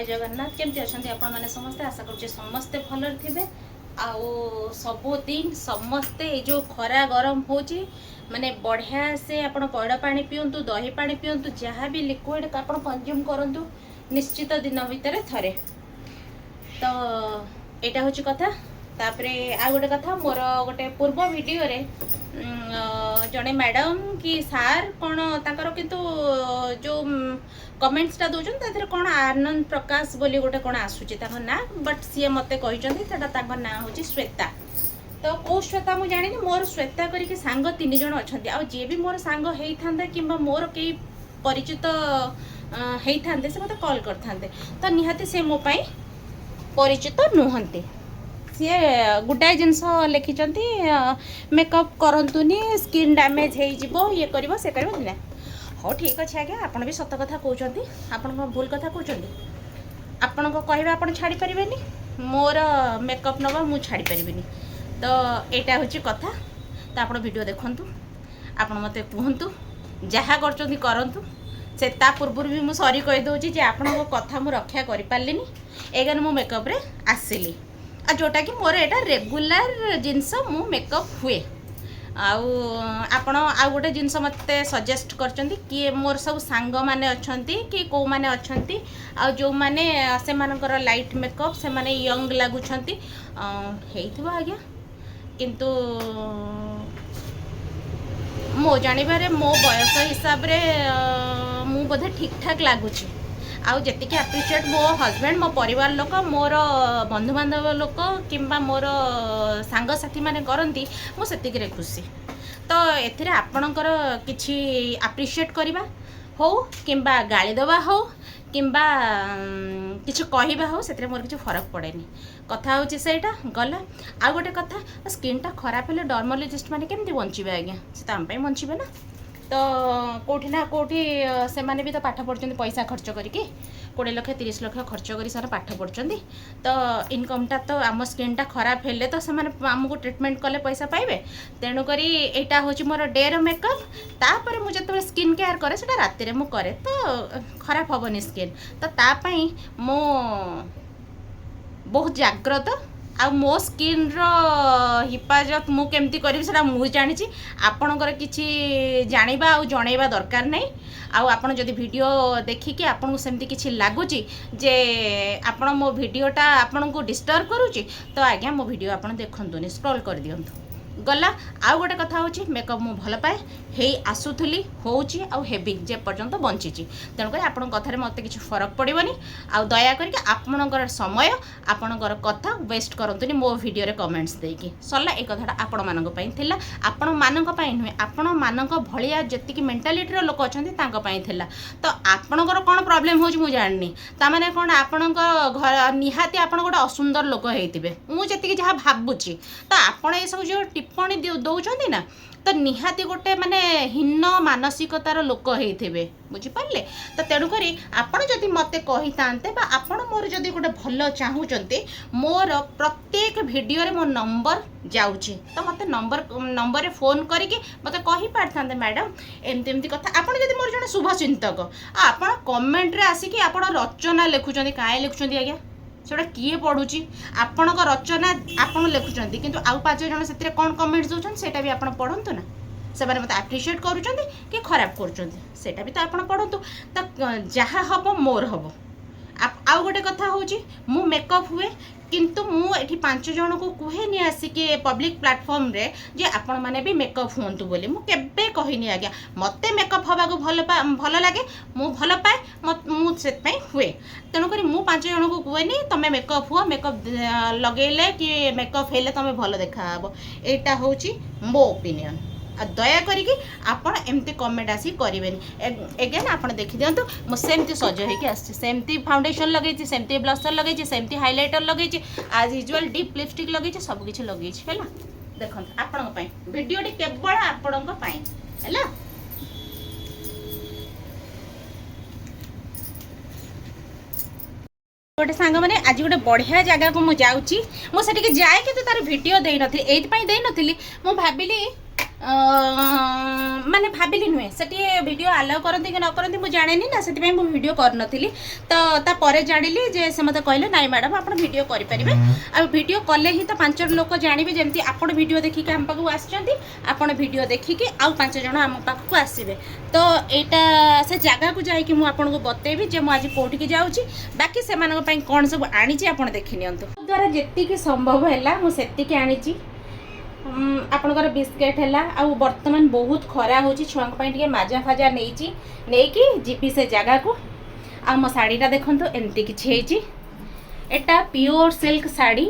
जय जगन्नाथ केमती अच्छा आपण मैंने समस्ते आशा करुचे समस्ते भल थे आउ सबुदिन समस्ते जो खरा गरम हो माने बढ़िया से आप पइड पानी पिंतु दही पानी पिंतु जहाँ भी लिक्विड आप कंज्यूम करूँ निश्चित दिन भितर थरे तो यहाँ हूँ कथा तापरे आ गोटे कथा मोर गोटे पूर्व वीडियो रे जड़े मैडम कि सार कौन ताकर किंतु जो कमेंट्सटा दौरान कौन आनंद प्रकाश बोली गोटे कौन आसूची ना बट सी मत कहता ना हूँ श्वेता तो कौ श्वेता मुझे जानी मोर श्वेता करके सांग 3 जन अच्छा आ जी भी मोर सांग होता कि मोर कई परिचित होते से मत कॉल करते तो निहाती से मो परिचित नुहंती सी गुडाए जिनस लिखिं मेकअप करतुनि स्किन डैमेज हो ये कर से कर ना हाँ ठीक अच्छे आज्ञा आपड़ भी सत कथा कहते आपण भूल कथा कहते आपण कह आप छाड़ी पारे मोर मेकअप नवा मु छाड़ी पारि तो यहाँ हूँ कथा तो आप वीडियो देखु आप मत कहतु जहाँ करूँ से पूर्व भी मुझे सॉरी कहीदे आपण कथा मुझे रक्षा कर पारे एगार मु मेकअप रे आसिली आ जोटा कि मोर एटा रेगुलर जिनस मु मेकअप हुए आउ गोटे जिनस मत सजेस्ट करचंती कि मोर सब सांग माने अछंती कि को माने अछंती आ जो माने से मानकर लाइट मेकअप से माने यंग लागुछंती हेइथबो आज्ञा किंतु मो जानिबारे मो बयस हिसाब रे मु बोधे ठीक ठाक लागुची आउ जेतिकी एप्रिशिएट मो हजबैंड मो परिवार लोक मोर बंधु बांधव लोक किंबा मोर सांग साथी माने करंती मो सेतिकी खुशी तो एथिरे आपणकर किछि एप्रिशिएट करबा हो किंबा गाली देवा हो किंबा किछि कहबा हो सेतिरे मोर किछि फरक पड़ेनी कथा होछि सेटा गला आ गोटे कथा स्किनटा खराब हेले डर्मोलॉजिस्ट माने केमती बंचिबे आज्ञा से ताम पई बंचिबे ना तो कोठी ना कोठी से माने भी तो पाठ पढ़ुछंती पैसा खर्च करके 20 लाख 30 लाख खर्च करी सारा पाठ पढ़ुछंती तो इनकमटा तो आम स्किनटा खराब हेले तो से माने आमको ट्रीटमेंट कले पैसा पाइबे तेणु करी एटा होची मोर डेर मेकअप तापर मु जते स्किन केयर करे सेटा राति रे मु करे तो खराब होबनी स्किन तो ता पई मो बहुत जाग्रत आ मो स्किन रो हिफाजत मु केमती करी सेटा मु जानी आपणकर किछि जानिबा आ जणैबा दरकार नहीं आउ आपण जदि वीडियो देखिके आपन को सेमती किछि लागुची जे आपण मो वीडियोटा आपन को डिस्टर्ब करूची तो आज्ञा मो वीडियो आपण देखंतुनी स्क्रॉल कर दियंतु गला आउ गोटे कथा होची मेकअप मु भल पाए हेई आसुथली होची आउ हेबी जे पर्यंत बंचीची तेणुकर आपण कथारे मते किछि फरक पड़िबनी आउ दया करके आपणकर समय आपणकर कथा वेस्ट करंतुनी मो वीडियो रे कमेंट्स देकी सरला ए कथाटा आपण मानक पई थिला आपण मानक पई नुहे आपण मानक भलिया जतिकी मेंटालिटी रो लोक अछंती तांका पई थिला तो आपणकर कोन प्रॉब्लम होची मु जाननी ता माने कोन आपणक घर निहाती आपण गोटे असुंदर लोक हेतिबे मु जतिकी जहा भाबुची तो आपण ए सब जो टिप्पणी दौरान ना तो निहाती गोटे माने हीन मानसिकतार लोक होइथिबे बुझी पारले तो तेणुक आपण जदि मते कही तांते बा आपण मोर जदि गोटे भल चाहूचंती मोर प्रत्येक वीडियो रे मो नंबर जाउची तो मते नंबर रे फोन करिके मते कहि पारथांते मैडम एमती एमती कथा आपण जदि मोर जने शुभ चिंतक आपण कमेंट रे आसी कि आपण रचना लिखुचंती काहे लिखुचंती आज्ञा सेटा किए पढ़ुची आपण रचना आपण लिखुचंती किंतु आउ 5 जन से कौन कमेंट्स दउछन सेटा भी आपण पढ़ंतु ना से बारे मत एप्रिशिएट करूचंती कि खराब करूचंती सेटा भी तो आपण पढ़ंतु तो जहाँ हबो मोर हबो आउ गोटे कथा होची मु मेकअप हुए किंतु मु एठी 5 जन को कुहेनी आसिके पब्लिक प्लेटफॉर्म रे जे आपण माने भी मेकअप हुंतु बोली मु केबे कहिनी आज्ञा मते मेकअप हवा को भल लागे मु भल पाए मु सेत पई हुए तेणु करी मु 5 जन को कुहेनी तमे मेकअप हुआ मेकअप लगेले कि मेकअप हेले तमे भल देखा हबो एटा होची मो ओपिनियन दया करिकी आपण एमती कमेंट आसी करेंगे एगेन आपड़ देखी दिंतु मुझे सेमती सज होगी आसी सेमती फाउंडेशन लगे सेमती ब्लशर लगे सेमती हाइलाइटर लगे आज यूजुअल डीप लिपस्टिक लगे सबकि लगे है देखो आपण वीडियो केवल आपण है गोटे सांग मैंने आज गोटे बढ़िया जगह को मुझे जाऊँगी मुझे जाए कि तार वीडियो दे नी मु भाविली ମାନେ ଭାବିଲି ନୁହେଁ ସେଠି ଭିଡ଼ିଓ ଆଲାଉ କରନ୍ତି କି ନ କରନ୍ତି ମୁଁ ଜାଣିନି ନା, ସେଥିପାଇଁ ମୁଁ ଭିଡ଼ିଓ କରିନଥିଲି। ତ ତାପରେ ଜାଣିଲି ଯେ ସେ ମୋତେ କହିଲେ ନାଇଁ ମ୍ୟାଡ଼ାମ୍ ଆପଣ ଭିଡ଼ିଓ କରିପାରିବେ, ଆଉ ଭିଡ଼ିଓ କଲେ ହିଁ ତ 5 ଲୋକ ଜାଣିବେ, ଯେମିତି ଆପଣ ଭିଡ଼ିଓ ଦେଖିକି ଆମ ପାଖକୁ ଆସିଛନ୍ତି, ଆପଣ ଭିଡ଼ିଓ ଦେଖିକି ଆଉ 5 ଜଣ ଆମ ପାଖକୁ ଆସିବେ। ତ ଏଇଟା ସେ ଜାଗାକୁ ଯାଇକି ମୁଁ ଆପଣଙ୍କୁ ବତେଇବି ଯେ ମୁଁ ଆଜି କେଉଁଠିକି ଯାଉଛି, ବାକି ସେମାନଙ୍କ ପାଇଁ କ'ଣ ସବୁ ଆଣିଛି ଆପଣ ଦେଖି ନିଅନ୍ତୁ। ଦ୍ୱାରା ଯେତିକି ସମ୍ଭବ ହେଲା ମୁଁ ସେତିକି ଆଣିଛି। ଆପଣଙ୍କର ବିସ୍କେଟ୍ ହେଲା, ଆଉ ବର୍ତ୍ତମାନ ବହୁତ ଖରା ହେଉଛି, ଛୁଆଙ୍କ ପାଇଁ ଟିକେ ମାଜା ଫାଜା ନେଇକି ଯିବି ସେ ଜାଗାକୁ। ଆଉ ମୋ ଶାଢ଼ୀଟା ଦେଖନ୍ତୁ ଏମିତି କିଛି ହେଇଛି, ଏଟା ପିଓର ସିଲ୍କ ଶାଢ଼ୀ,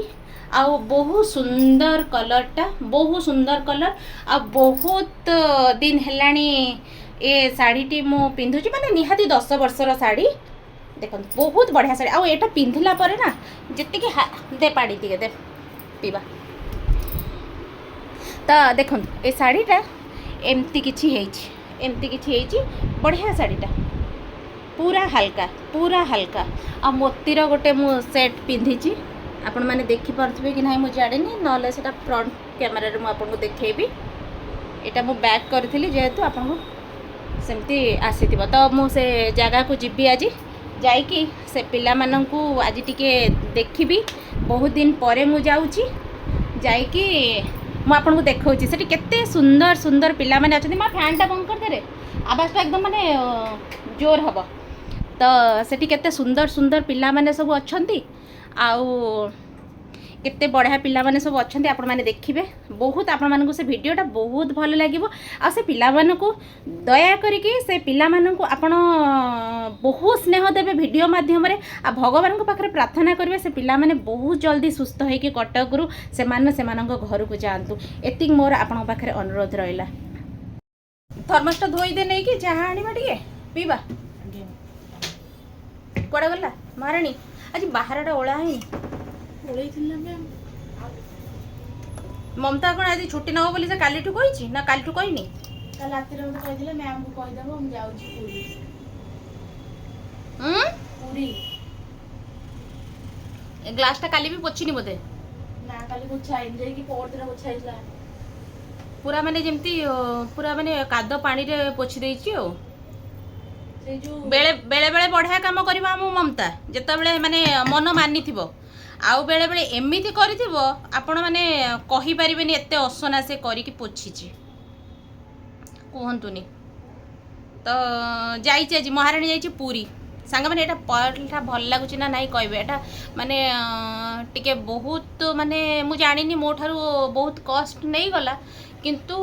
ଆଉ ବହୁତ ସୁନ୍ଦର କଲର୍ଟା, ବହୁତ ସୁନ୍ଦର କଲର୍, ଆଉ ବହୁତ ଦିନ ହେଲାଣି ଏ ଶାଢ଼ୀଟି ମୁଁ ପିନ୍ଧୁଛି, ମାନେ ନିହାତି 10 ବର୍ଷର ଶାଢ଼ୀ। ଦେଖନ୍ତୁ ବହୁତ ବଢ଼ିଆ ଶାଢ଼ୀ, ଆଉ ଏଇଟା ପିନ୍ଧିଲା ପରେ ନା ଯେତିକି ଦେ ପାଣି ଟିକେ ଦେ ପିଇବା। ତ ଦେଖନ୍ତୁ ଏ ଶାଢ଼ୀଟା ଏମିତି କିଛି ହେଇଛି, ବଢ଼ିଆ ଶାଢ଼ୀଟା, ପୁରା ହାଲକା। ଆଉ ମୋତିର ଗୋଟେ ମୁଁ ସେଟ୍ ପିନ୍ଧିଛି, ଆପଣମାନେ ଦେଖିପାରୁଥିବେ କି ନାହିଁ ମୁଁ ଜାଣିନି, ନହେଲେ ସେଇଟା ଫ୍ରଣ୍ଟ କ୍ୟାମେରାରେ ମୁଁ ଆପଣଙ୍କୁ ଦେଖେଇବି। ଏଇଟା ମୁଁ ବ୍ୟାକ୍ କରିଥିଲି ଯେହେତୁ ଆପଣଙ୍କୁ ସେମିତି ଆସିଥିବ। ତ ମୁଁ ସେ ଜାଗାକୁ ଯିବି ଆଜି, ଯାଇକି ସେ ପିଲାମାନଙ୍କୁ ଆଜି ଟିକେ ଦେଖିବି, ବହୁତ ଦିନ ପରେ ମୁଁ ଯାଉଛି, ଯାଇକି ମୁଁ ଆପଣଙ୍କୁ ଦେଖାଉଛି ସେଠି କେତେ ସୁନ୍ଦର ସୁନ୍ଦର ପିଲାମାନେ ଅଛନ୍ତି। ମୋ ଫ୍ୟାନ୍ଟା ବନ୍ଦ କରିଦେରେ, ଆବାଜଟା ଏକଦମ ମାନେ ଜୋର ହେବ। ତ ସେଠି କେତେ ସୁନ୍ଦର ସୁନ୍ଦର ପିଲାମାନେ ସବୁ ଅଛନ୍ତି, ଆଉ କେତେ ବଢ଼ିଆ ପିଲାମାନେ ସବୁ ଅଛନ୍ତି, ଆପଣମାନେ ଦେଖିବେ। ବହୁତ ଆପଣମାନଙ୍କୁ ସେ ଭିଡ଼ିଓଟା ବହୁତ ଭଲ ଲାଗିବ। ଆଉ ସେ ପିଲାମାନଙ୍କୁ ଦୟାକରିକି ସେ ପିଲାମାନଙ୍କୁ ଆପଣ ବହୁତ ସ୍ନେହ ଦେବେ ଭିଡ଼ିଓ ମାଧ୍ୟମରେ, ଆଉ ଭଗବାନଙ୍କ ପାଖରେ ପ୍ରାର୍ଥନା କରିବେ ସେ ପିଲାମାନେ ବହୁତ ଜଲ୍ଦି ସୁସ୍ଥ ହେଇକି କଟକରୁ ସେମାନଙ୍କ ଘରକୁ ଯାଆନ୍ତୁ। ଏତିକି ମୋର ଆପଣଙ୍କ ପାଖରେ ଅନୁରୋଧ ରହିଲା। ଥର୍ମସଟା ଧୋଇଦେ, ନେଇକି ଚାହା ଆଣିବା ଟିକେ ପିଇବା। କୁଆଡ଼େ ଗଲା ମହାରାଣୀ? ଆଜି ବାହାରଟା ଓଳା ହେଇନି, ଓଳେଇଥିଲା ମ୍ୟାମ୍। ମମତା କ'ଣ ଆଜି ଛୁଟି ନେବ ବୋଲି ସେ କାଲିଠୁ କହିଛି ନା କାଲିଠୁ କହିନି? କାଲି ରାତିରେ ମୋତେ କହିଥିଲେ ମ୍ୟାମ୍କୁ କହିଦେବ ମୁଁ ଯାଉଛି ପୁରୀ। ପୁରୀ ଏ ଗ୍ଲାସ୍ଟା କାଲି ବି ପୋଛିନି ବୋଧେ? ନା କାଲି ପୋଛା ହେଇନି, ଯାଇକି ପରଦିନ ପୋଛା ହେଇଥିଲା। ପୁରା ମାନେ ଯେମିତି ପୁରା ମାନେ କାଦ ପାଣିରେ ପୋଛି ଦେଇଛି। ଆଉ ବେଳେ ବଢ଼ିଆ କାମ କରିବ ଆମ ମମତା, ଯେତେବେଳେ ମାନେ ମନ ମାନିଥିବ, ଆଉ ବେଳେବେଳେ ଏମିତି କରିଥିବ ଆପଣ ମାନେ କହିପାରିବେନି ଏତେ ଅସନା ସେ କରିକି ପୋଛିଛି, କୁହନ୍ତୁନି। ତ ଯାଇଛି ଆଜି ମହାରାଣୀ ଯାଇଛି ପୁରୀ। ସାଙ୍ଗମାନେ ଏଇଟା ପଏଣ୍ଟଟା ଭଲ ଲାଗୁଛି ନା ନାଇଁ କହିବେ। ଏଇଟା ମାନେ ଟିକେ ବହୁତ ମାନେ ମୁଁ ଜାଣିନି ମୋ ଠାରୁ ବହୁତ କଷ୍ଟ ନେଇଗଲା, କିନ୍ତୁ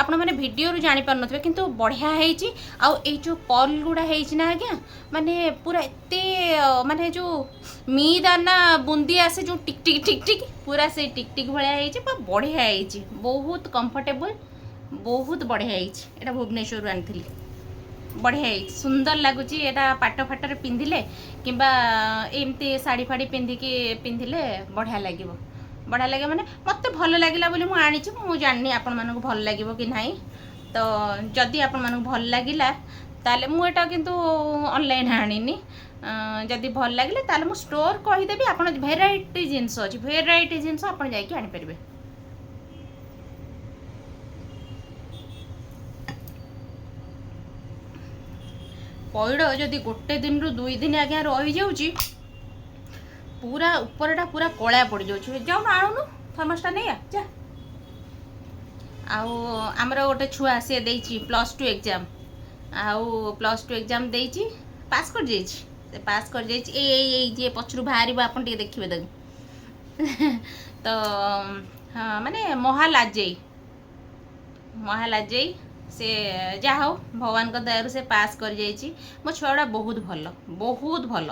ଆପଣମାନେ ଭିଡ଼ିଓରୁ ଜାଣିପାରୁନଥିବେ, କିନ୍ତୁ ବଢ଼ିଆ ହେଇଛି। ଆଉ ଏଇ ଯେଉଁ ପର୍ଲ ଗୁଡ଼ା ହେଇଛି ନା ଆଜ୍ଞା, ମାନେ ପୁରା ଏତେ ମାନେ ଯେଉଁ ମି ଦାନା ବୁନ୍ଦି ଆସେ ଯେଉଁ ଟିକ୍ ଟିକ୍ ପୁରା ସେଇ ଟିକ୍ ଟିକ୍ ଭଳିଆ ହେଇଛି, ପୁରା ବଢ଼ିଆ ହେଇଛି, ବହୁତ କମ୍ଫର୍ଟେବଲ୍, ବହୁତ ବଢ଼ିଆ ହେଇଛି। ଏଇଟା ଭୁବନେଶ୍ୱରରୁ ଆଣିଥିଲି, ବଢ଼ିଆ ହେଇଛି, ସୁନ୍ଦର ଲାଗୁଛି। ଏଇଟା ପାଟ ଫାଟରେ ପିନ୍ଧିଲେ କିମ୍ବା ଏମିତି ଶାଢ଼ୀ ଫାଢ଼ୀ ପିନ୍ଧିଲେ ବଢ଼ିଆ ଲାଗିବ। ମାନେ ମୋତେ ଭଲ ଲାଗିଲା ବୋଲି ମୁଁ ଆଣିଛି, ମୁଁ ଜାଣିନି ଆପଣମାନଙ୍କୁ ଭଲ ଲାଗିବ କି ନାହିଁ। ତ ଯଦି ଆପଣମାନଙ୍କୁ ଭଲ ଲାଗିଲା ତାହେଲେ ମୁଁ ଏଇଟା କିନ୍ତୁ ଅନଲାଇନ୍ ଆଣିନି। ଯଦି ଭଲ ଲାଗିଲା ତାହେଲେ ମୁଁ ଷ୍ଟୋର୍ କହିଦେବି, ଆପଣ ଭେରାଇଟି ଜିନିଷ ଅଛି, ଭେରାଇଟି ଜିନିଷ ଆପଣ ଯାଇକି ଆଣିପାରିବେ। ପଇଡ଼ ଯଦି ଗୋଟେ ଦିନରୁ 2 ଦିନ ଆଜ୍ଞା ରହିଯାଉଛି, ପୁରା ଉପରଟା ପୁରା କଳା ପଡ଼ିଯାଉଛି। ଯାଉନ ଆଣୁନୁ ଥର୍ମସଟା ନେଇ ଯା। ଆଉ ଆମର ଗୋଟେ ଛୁଆ ସିଏ ଦେଇଛି +2 ଏକ୍ଜାମ୍, ଆଉ +2 ଏକ୍ଜାମ୍ ଦେଇଛି, ପାସ୍ କରିଯାଇଛି। ସେ ପାସ୍ କରିଯାଇଛି। ଏଇ ଯିଏ ପଛରୁ ବାହାରିବ ଆପଣ ଟିକେ ଦେଖିବେ ତାକୁ। ତ ହଁ, ମାନେ ମହାଲାଜେଇ ସେ ଯାହା ହଉ ଭଗବାନଙ୍କ ଦୟାରୁ ସେ ପାସ୍ କରିଯାଇଛି। ମୋ ଛୁଆଗୁଡ଼ା ବହୁତ ଭଲ।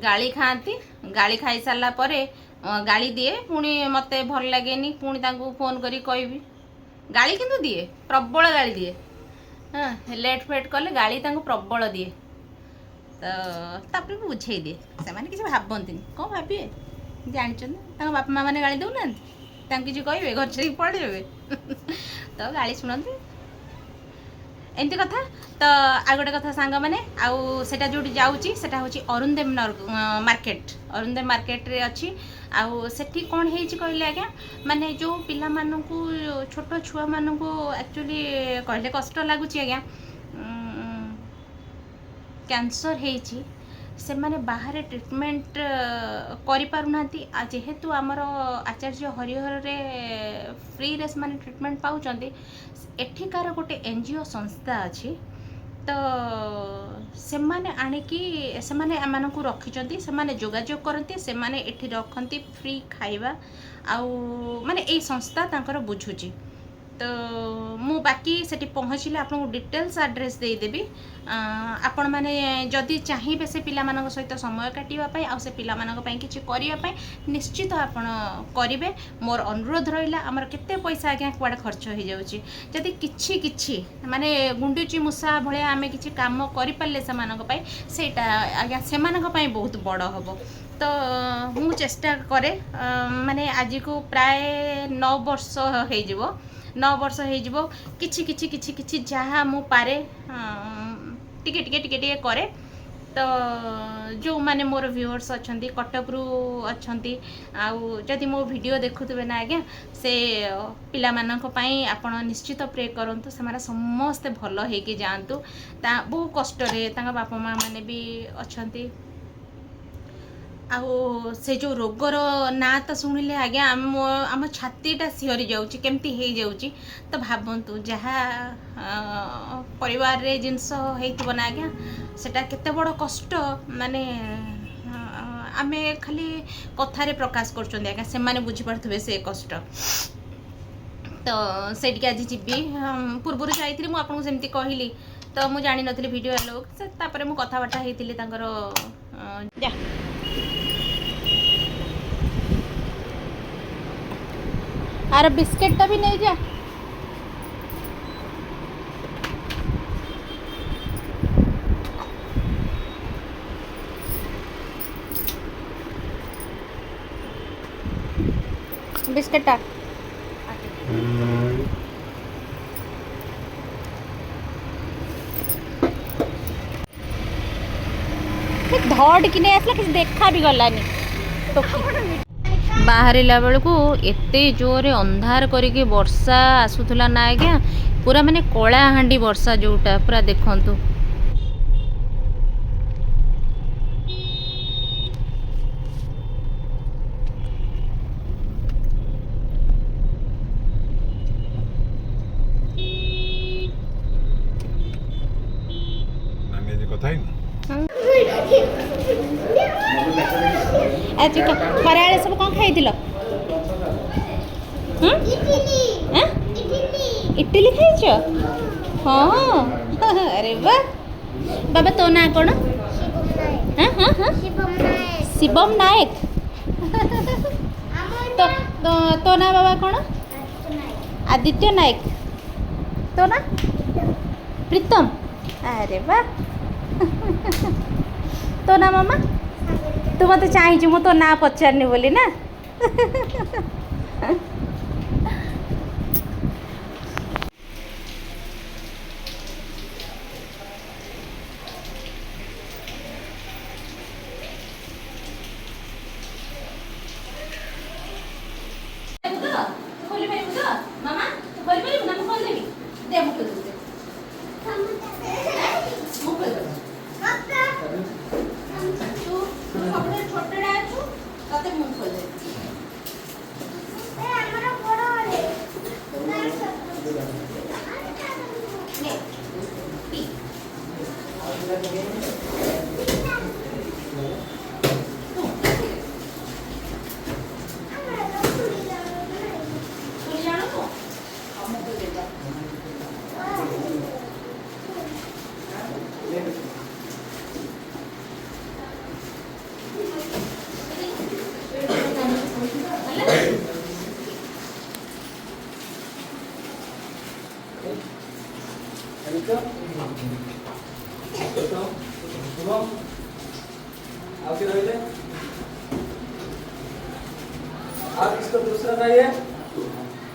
ଗାଳି ଖାଆନ୍ତି, ଗାଳି ଖାଇସାରିଲା ପରେ ଗାଳି ଦିଏ, ପୁଣି ମୋତେ ଭଲ ଲାଗେନି, ପୁଣି ତାଙ୍କୁ ଫୋନ୍ କରି କହିବି। ଗାଳି କିନ୍ତୁ ଦିଏ, ପ୍ରବଳ ଗାଳି ଦିଏ। ହଁ, ଲେଟ୍ ଫେଟ୍ କଲେ ଗାଳି ତାଙ୍କୁ ପ୍ରବଳ ଦିଏ। ତ ତାପରେ ବି ବୁଝେଇ ଦିଏ, ସେମାନେ କିଛି ଭାବନ୍ତିନି। କ'ଣ ଭାବିବେ, ଜାଣିଛନ୍ତି ତାଙ୍କ ବାପା ମାଆ ମାନେ ଗାଳି ଦେଉନାହାନ୍ତି, ତାଙ୍କୁ କିଛି କହିବେ ଘର ଛାଡ଼ିକି ପଳେଇବେ। ତ ଗାଳି ଶୁଣନ୍ତି। एमती कथा तो आ गोटे कथा सांग मैंने आटा जो जाऊँगी सेटा हूँ अरुंधेम मार्केट अरुंधेम मार्केट रे अच्छी आउ सेठी कौन है कहले आज्ञा माने जो पिला मानू छोट छुआ मानू एक्चुअली कहले कष्ट लगुच आज्ञा कैंसर है से माने बाहर ट्रीटमेंट करि पारुनांती जेहेतु आमर आचार्य हरिहर रे फ्री रे माने ट्रीटमेंट पाउचंती एठिकार गोटे एनजीओ संस्था अच्छी तो से माने आनिकी से माने आमानकु रखिचंती से माने जोगाजोग करती से माने एठी रखंती फ्री खाइबा आउ माने एई संस्था तांकर बुझुची तो मु बाकी सेठी पहुँचले आपको डिटेल्स एड्रेस देदेवी आपण मैंने जदि चाहिए से पिला मानक सहित समय काटापी आ से पिला मानक पई किछि करिया पई निश्चित आपण करिवे मोर अनुरोध रहिला आमर केते पैसा आज्ञा कुआडे खर्च हो जाउची जदि किछि किछि माने गुंडुची मुसा भलिया आमे किछि काम करि पाले से मानक पई सेटा आज्ञा से मानक पई बहुत बड़ हबो तो मु चेष्टा करे माने आज को प्राय 9 वर्ष हो जिवो 9 वर्ष हो किछि जहाँ मु पारे टिके टिके टिके टिके करे तो जो माने मोर व्यूअर्स अच्छा कटक रू अच्छा आउ जदि मो वीडियो देखुवे ना आज्ञा से पिला मानक पई आपण निश्चित प्रे करंतु से समस्ते भल होके जातु बहु कष्ट रे तांका बापा माँ माने भी अच्छा आउ से जो रोगर ना तो शुणिले आज्ञा आम छातीटा सिहरी जाऊँगी केमती हो जाऊँगी तो भावतु जहाँ परिवार रे जिनस हो ना आज्ञा सेटा केते बड़ कष्ट माने आमे खाली कथारे प्रकाश करछों आज्ञा से माने बुझी पारथुबे से कष्ट तो सेटिक आज जीवी पूर्व जाइए मुझे आपको सेमती कहली तो मुझे जानी नथली वीडियो लोग से तापरे मु कथाबार्ता होइतिली तांकर जा आर बिस्किटा भी नहीं जा बिस्किटा धड़ कि नहीं आसला कि देखा भी गलानी तो बाहरिला बेलू एते जोरे अंधार करके वर्षा आसूला ना आज्ञा पूरा माने कला हांडी वर्षा जोटा पूरा देखंतु आज खराବେଳେ सब कौन खाई इडली खाई हाँ अरे वाह बाबा तो ना कौन शिवम नायक तो ना बाबा कौन आदित्य नायक तो ना प्रीतम अरे वाह तो ना मामा तू मत चाहिए मु तो ना पचारनी बोली ना आप इसको दूसरा चाहिए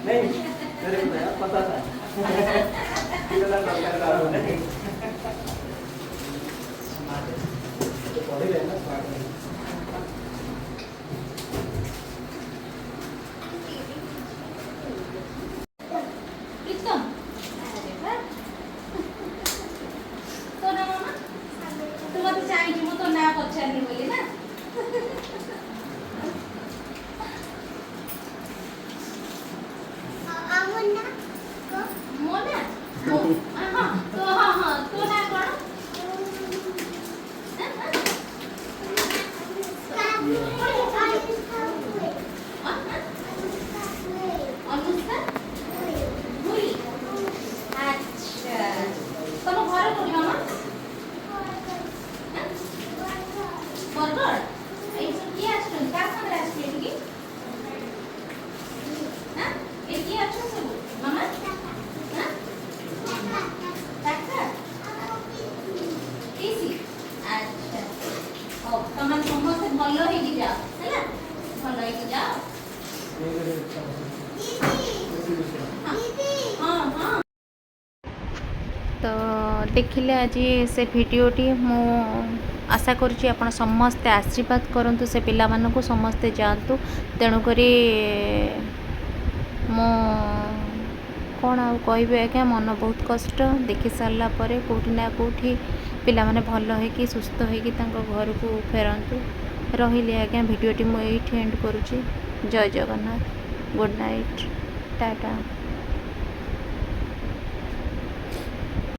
नहीं मेरे को पता था ପ୍ରୀତମ ତୋ ନାଁ ମାମା ତୁ ମତେ ଜାଣିଛୁ ମୁଁ ତୋ ନାଁ ପଚାରିନି ବୋଲି ନା ମୋ ନାଁ ହଁ ତୋ ନାଁ କଣ? ଅନୁଷ୍କା ଭୁଇ ଆଚ୍ଛା ତମ ଘର କୋଉଠି ମାମା? ବରଗଡ଼ ଏଇ ସବୁ କିଏ ଆସୁଛନ୍ତି କାହା ସାଙ୍ଗରେ ଆସିବେ ଏଠିକି? ଏ କିଏ ଅଛନ୍ତି ସବୁ ମାମା? କାକା ପିଇସି ଆଚ୍ଛା ହଉ ତମେ ସମସ୍ତେ ଭଲ ହେଇକି ଯାଅ ହେଲା ଭଲ ହେଇକି ଯାଅ ହଁ ହଁ ତ ଦେଖିଲେ ଆଜି ସେ ଭିଡ଼ିଓଟି ମୁଁ ଆଶା କରୁଛି ଆପଣ ସମସ୍ତେ ଆଶୀର୍ବାଦ କରନ୍ତୁ ସେ ପିଲାମାନଙ୍କୁ ସମସ୍ତେ ଯାଆନ୍ତୁ ତେଣୁକରି ମୁଁ କ'ଣ ଆଉ କହିବି ଆଜ୍ଞା ମନ ବହୁତ କଷ୍ଟ ଦେଖି ସାରିଲା ପରେ କେଉଁଠି ନା କେଉଁଠି ପିଲାମାନେ ଭଲ ହେଇକି ସୁସ୍ଥ ହେଇକି ତାଙ୍କ ଘରକୁ ଫେରନ୍ତୁ ରହିଲି ଆଜ୍ଞା ଭିଡ଼ିଓଟି ମୁଁ ଏଇଠି ଏଣ୍ଡ କରୁଛି ଜୟ ଜଗନ୍ନାଥ ଗୁଡ଼୍ ନାଇଟ୍ ଟାଟା